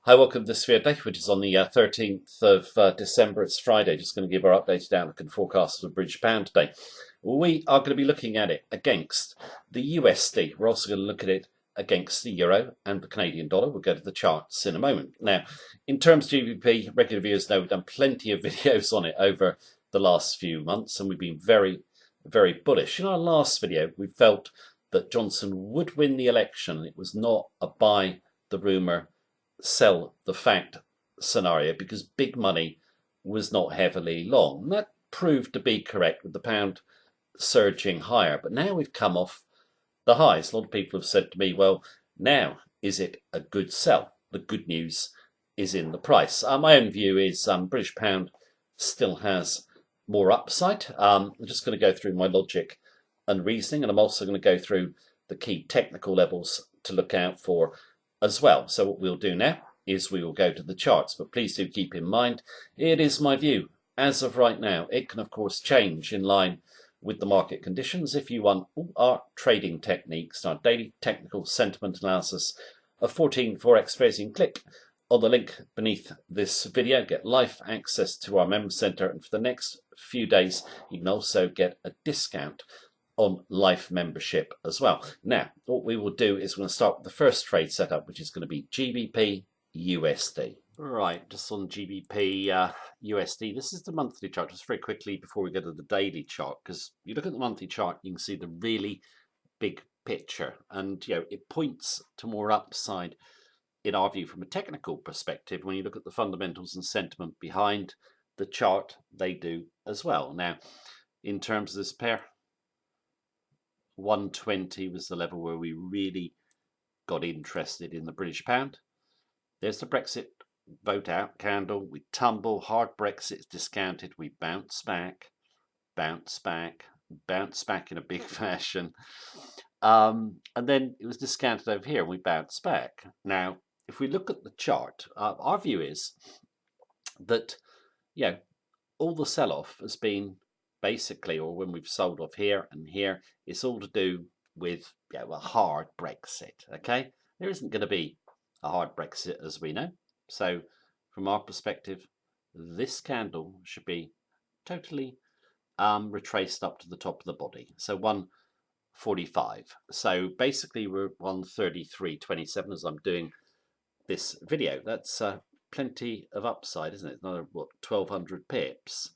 Hi, welcome to this video day, which is on the 13th of December. It's Friday. Just going to give our updated outlook and forecast for the British pound today. We are going to be looking at it against the USD. We're also going to look at it against the euro and the Canadian dollar. We'll go to the charts in a moment. Now, in terms of GBP, regular viewers know we've done plenty of videos on it over the last few months, and we've been very, very bullish. In our last video, we felt that Johnson would win the election. It was not a buy the rumour, sell the fact scenario because big money was not heavily long. And that proved to be correct with the pound surging higher. But now we've come off the highs. A lot of people have said to me, well, now is it a good sell? The good news is in the price. My own view is British pound still has more upside. I'm just going to go through my logic and reasoning, and I'm also going to go through the key technical levels to look out for as well. So what we'll do now is we will go to the charts, but please do keep in mind it is my view as of right now. It can of course change in line with the market conditions. If you want our trading techniques, our daily technical sentiment analysis of 14 Forex trades, you can click on the link beneath this video, get live access to our member center, and for the next few days you can also get a discount on life membership as well. Now, what we will do is we're going to start with the first trade setup, which is going to be GBP USD. Right, just on GBP USD, this is the monthly chart. Just very quickly before we go to the daily chart, because you look at the monthly chart, you can see the really big picture, and it points to more upside in our view from a technical perspective. When you look at the fundamentals and sentiment behind the chart, they do as well. Now, in terms of this pair, 120 was the level where we really got interested in the British pound. There's the Brexit vote out candle. We tumble, hard Brexit's discounted. We bounce back, bounce back, bounce back in a big fashion. And then it was discounted over here and we bounced back. Now, if we look at the chart, our view is that, all the sell-off has been basically, or when we've sold off here and here, it's all to do with a hard Brexit. Okay, there isn't going to be a hard Brexit as we know. So from our perspective, this candle should be totally retraced up to the top of the body. So 145. So basically we're 133.27 as I'm doing this video. That's plenty of upside, isn't it? Another 1200 pips.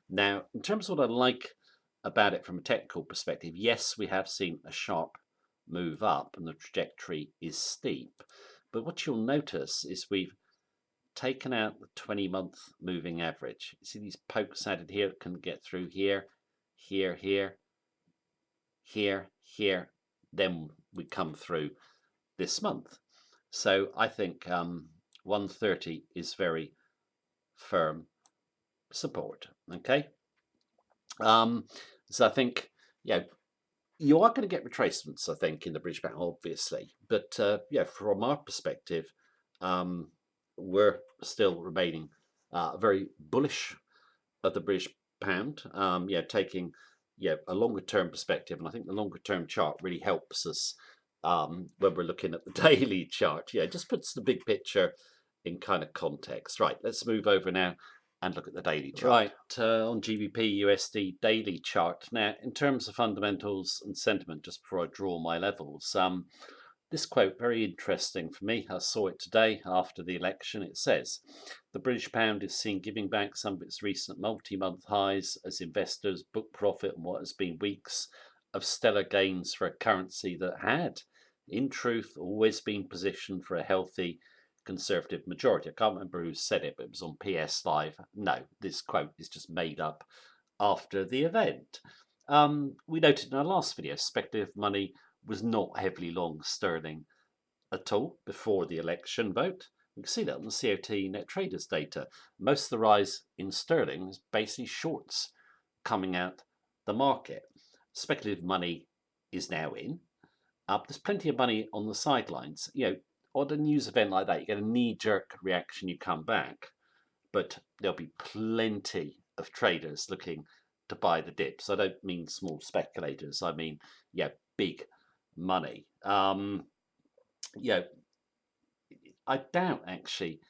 Now, in terms of what I like about it from a technical perspective, yes, we have seen a sharp move up and the trajectory is steep. But what you'll notice is we've taken out the 20-month moving average. You see these pokes added here that can get through here, here, here, here, here. Then we come through this month. So I think 130 is very firm support. Okay, so I think you are going to get retracements, I think, in the British pound, obviously, but from our perspective, we're still remaining very bullish of the British pound. Taking a longer term perspective, and I think the longer term chart really helps us when we're looking at the daily chart. It just puts the big picture in kind of context. Right, let's move over now and look at the daily chart. Right, on GBP USD daily chart. Now, in terms of fundamentals and sentiment, just before I draw my levels, this quote, very interesting for me. I saw it today after the election. It says, the British pound is seen giving back some of its recent multi-month highs as investors book profit on what has been weeks of stellar gains for a currency that had, in truth, always been positioned for a healthy Conservative majority. I can't remember who said it, but it was on PS Live. No, this quote is just made up after the event. We noted in our last video, speculative money was not heavily long sterling at all before the election vote. We can see that on the COT net traders data. Most of the rise in sterling is basically shorts coming out the market. Speculative money is now in. There's plenty of money on the sidelines. On a news event like that, you get a knee-jerk reaction, you come back, but there'll be plenty of traders looking to buy the dips. I don't mean small speculators, I mean big money. I doubt actually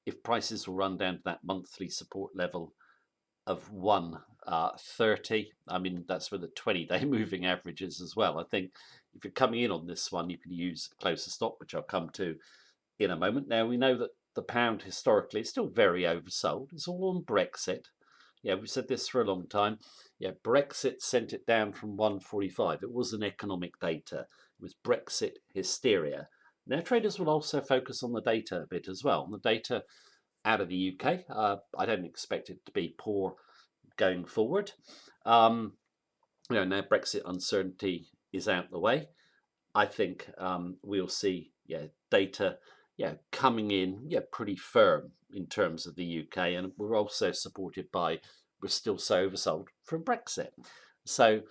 if prices will run down to that monthly support level of 130. I mean, that's where the 20-day moving average is as well. I think if you're coming in on this one, you can use a closer stop, which I'll come to in a moment. Now, we know that the pound historically is still very oversold. It's all on Brexit. Yeah, we've said this for a long time. Yeah, Brexit sent it down from 145. It wasn't economic data. It was Brexit hysteria. Now, traders will also focus on the data a bit as well. The data out of the UK, I don't expect it to be poor going forward. Now Brexit uncertainty is out the way. I think we'll see data coming in pretty firm in terms of the UK, and we're also supported by we're still so oversold from Brexit. So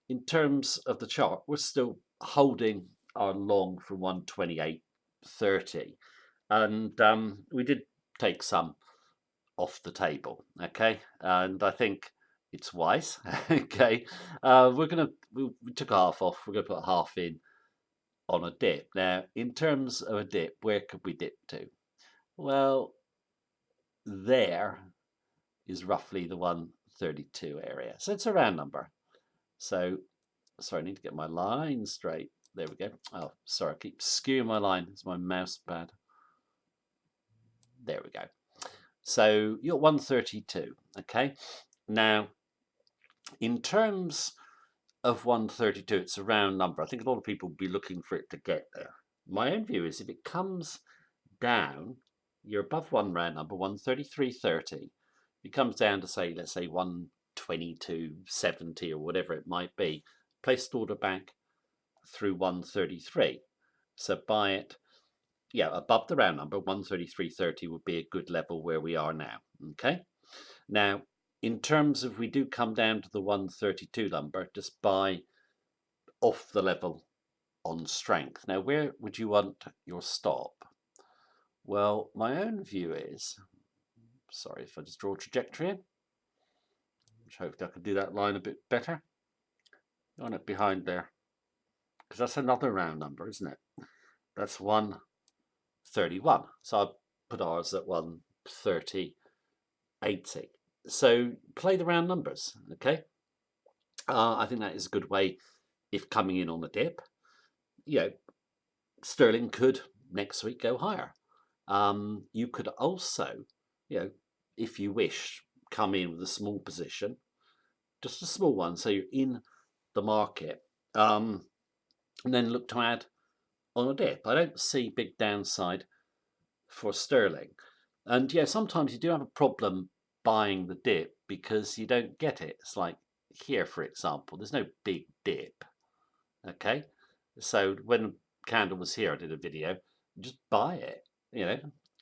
in terms of the chart, we're still holding our long from 128.30, and we did take some off the table, okay, and I think it's wise. Okay, we took half off. We're gonna put half in on a dip. Now, in terms of a dip, where could we dip to? Well, there is roughly the 132 area, so it's a round number. So, sorry, I need to get my line straight. There we go. Oh, sorry, I keep skewing my line. It's my mouse pad. There we go. So you're 132. Okay. Now, in terms of 132, it's a round number. I think a lot of people will be looking for it to get there. My own view is if it comes down, you're above one round number, 133.30. If it comes down to say, let's say 122.70 or whatever it might be, place the order back through 133. So buy it, above the round number, 133.30 would be a good level where we are now. Okay. Now, in terms of we do come down to the 132 number, just buy off the level on strength. Now, where would you want your stop? Well, my own view is, sorry if I just draw a trajectory in, which hopefully I can do that line a bit better. On it behind there, because that's another round number, isn't it? That's 131. So I put ours at 130.80. So play the round numbers, okay? I think that is a good way if coming in on the dip. Sterling could next week go higher. You could also, if you wish, come in with a small position, just a small one, so you're in the market, and then look to add on a dip. I don't see big downside for sterling. And sometimes you do have a problem buying the dip because you don't get it. It's like here, for example, there's no big dip. Okay, so when candle was here, I did a video. Just buy it.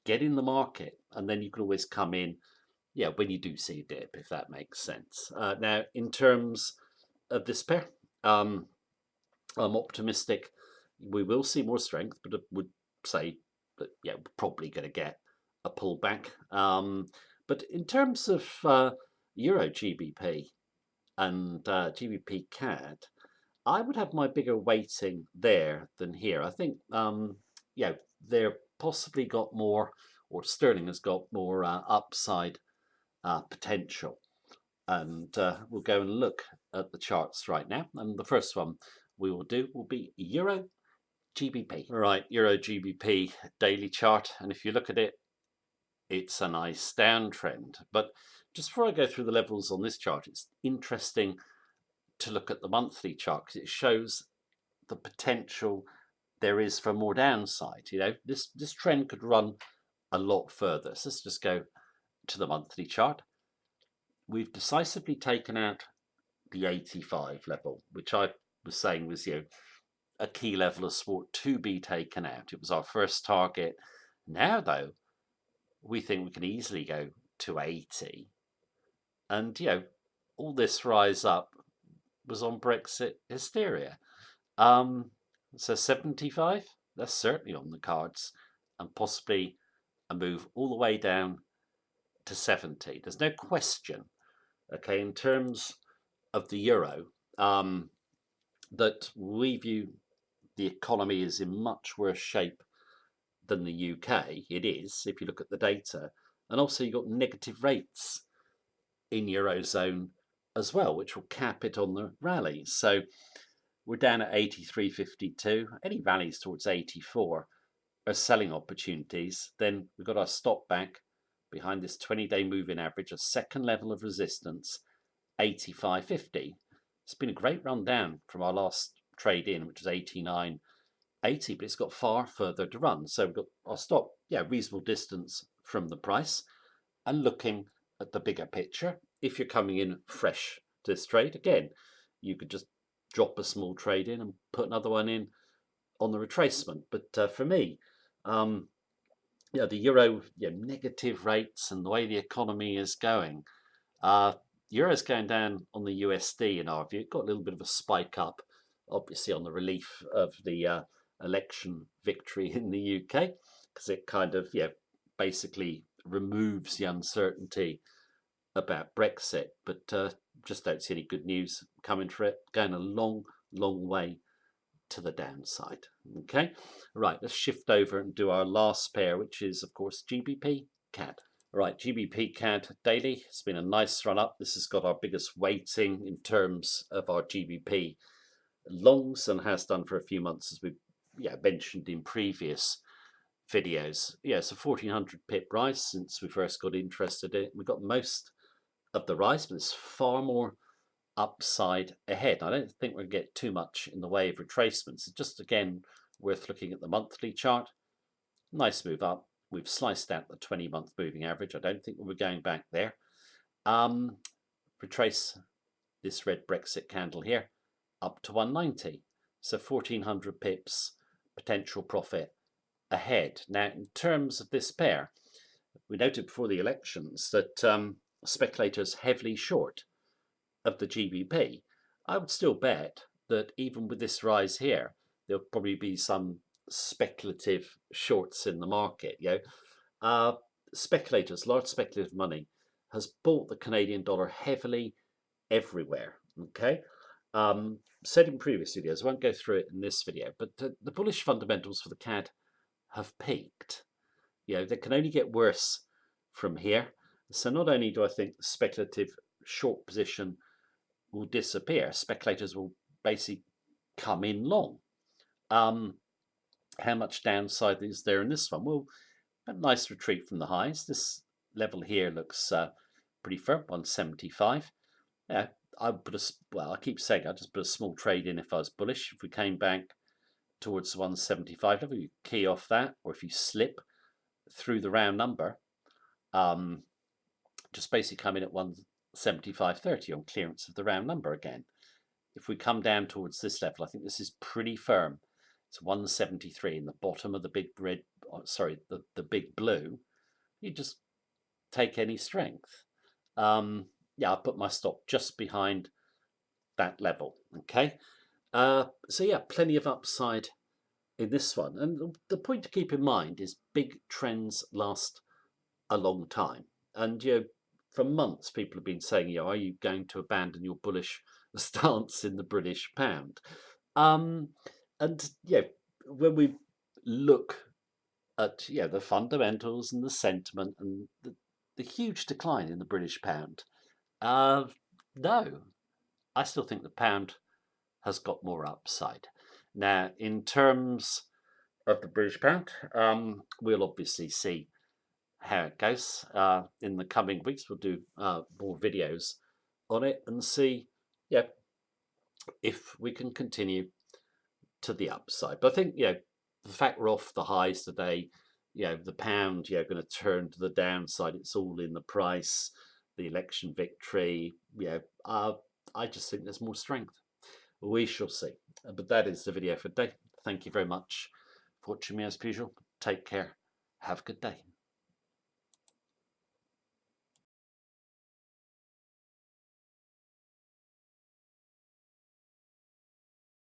Get in the market, and then you can always come in. When you do see a dip, if that makes sense. Now, in terms of this pair, I'm optimistic. We will see more strength, but I would say that we're probably going to get a pullback. But in terms of Euro GBP and GBP CAD, I would have my bigger weighting there than here. I think they're possibly got more, or sterling has got more upside potential. And we'll go and look at the charts right now. And the first one we will do will be Euro GBP. Right, Euro GBP daily chart. And if you look at it, it's a nice downtrend. But just before I go through the levels on this chart, it's interesting to look at the monthly chart because it shows the potential there is for more downside. This trend could run a lot further. So let's just go to the monthly chart. We've decisively taken out the 85 level, which I was saying was a key level of support to be taken out. It was our first target. Now, though, we think we can easily go to 80. And, all this rise up was on Brexit hysteria. So 75, that's certainly on the cards, and possibly a move all the way down to 70. There's no question, okay, in terms of the euro, that we view the economy is in much worse shape than the UK. It is, if you look at the data. And also you've got negative rates in Eurozone as well, which will cap it on the rally. So we're down at 83.52. Any rallies towards 84 are selling opportunities. Then we've got our stop back behind this 20-day moving average, a second level of resistance, 85.50. It's been a great run down from our last trade in, which was 89.80, but it's got far further to run. So we've got our stop, reasonable distance from the price. And looking at the bigger picture, if you're coming in fresh to this trade, again, you could just drop a small trade in and put another one in on the retracement. But for me, the euro, negative rates and the way the economy is going, euro's going down on the USD in our view. It got a little bit of a spike up, obviously on the relief of the election victory in the UK, because it kind of basically removes the uncertainty about Brexit, but just don't see any good news coming for it. Going a long, long way to the downside. Okay, right, let's shift over and do our last pair, which is, of course, GBP CAD. Right, GBP CAD daily. It's been a nice run up. This has got our biggest weighting in terms of our GBP longs and has done for a few months, as we mentioned in previous videos. It's a 1400 pip rise since we first got interested in it. We got most of the rise, but there's far more upside ahead. I don't think we'll get too much in the way of retracements. It's just, again, worth looking at the monthly chart. Nice move up. We've sliced out the 20-month moving average. I don't think we'll be going back there. Retrace this red Brexit candle here up to 190. So 1400 pips potential profit ahead. Now, in terms of this pair, we noted before the elections that speculators heavily short of the GBP. I would still bet that even with this rise here, there'll probably be some speculative shorts in the market. Speculators, large speculative money, has bought the Canadian dollar heavily everywhere. Okay, said in previous videos, I won't go through it in this video, but the bullish fundamentals for the CAD have peaked. They can only get worse from here. So not only do I think the speculative short position will disappear, speculators will basically come in long. How much downside is there in this one? Well, a nice retreat from the highs. This level here looks pretty firm, 175. I would put I keep saying I just put a small trade in if I was bullish. If we came back towards the 175 level, you key off that, or if you slip through the round number, just basically come in at 175.30 on clearance of the round number again. If we come down towards this level, I think this is pretty firm. It's 173 in the bottom of the big red, the big blue. You just take any strength. I'll put my stop just behind that level. Okay. Plenty of upside in this one. And the point to keep in mind is big trends last a long time. And for months people have been saying, are you going to abandon your bullish stance in the British pound? When we look at the fundamentals and the sentiment and the huge decline in the British pound, no, I still think the pound has got more upside. Now, in terms of the British pound, we'll obviously see how it goes in the coming weeks. We'll do more videos on it and see if we can continue to the upside. But I think the fact we're off the highs today, the pound going to turn to the downside. It's all in the price, the election victory. I just think there's more strength. We shall see. But that is the video for today. Thank you very much for watching me as usual. Take care. Have a good day.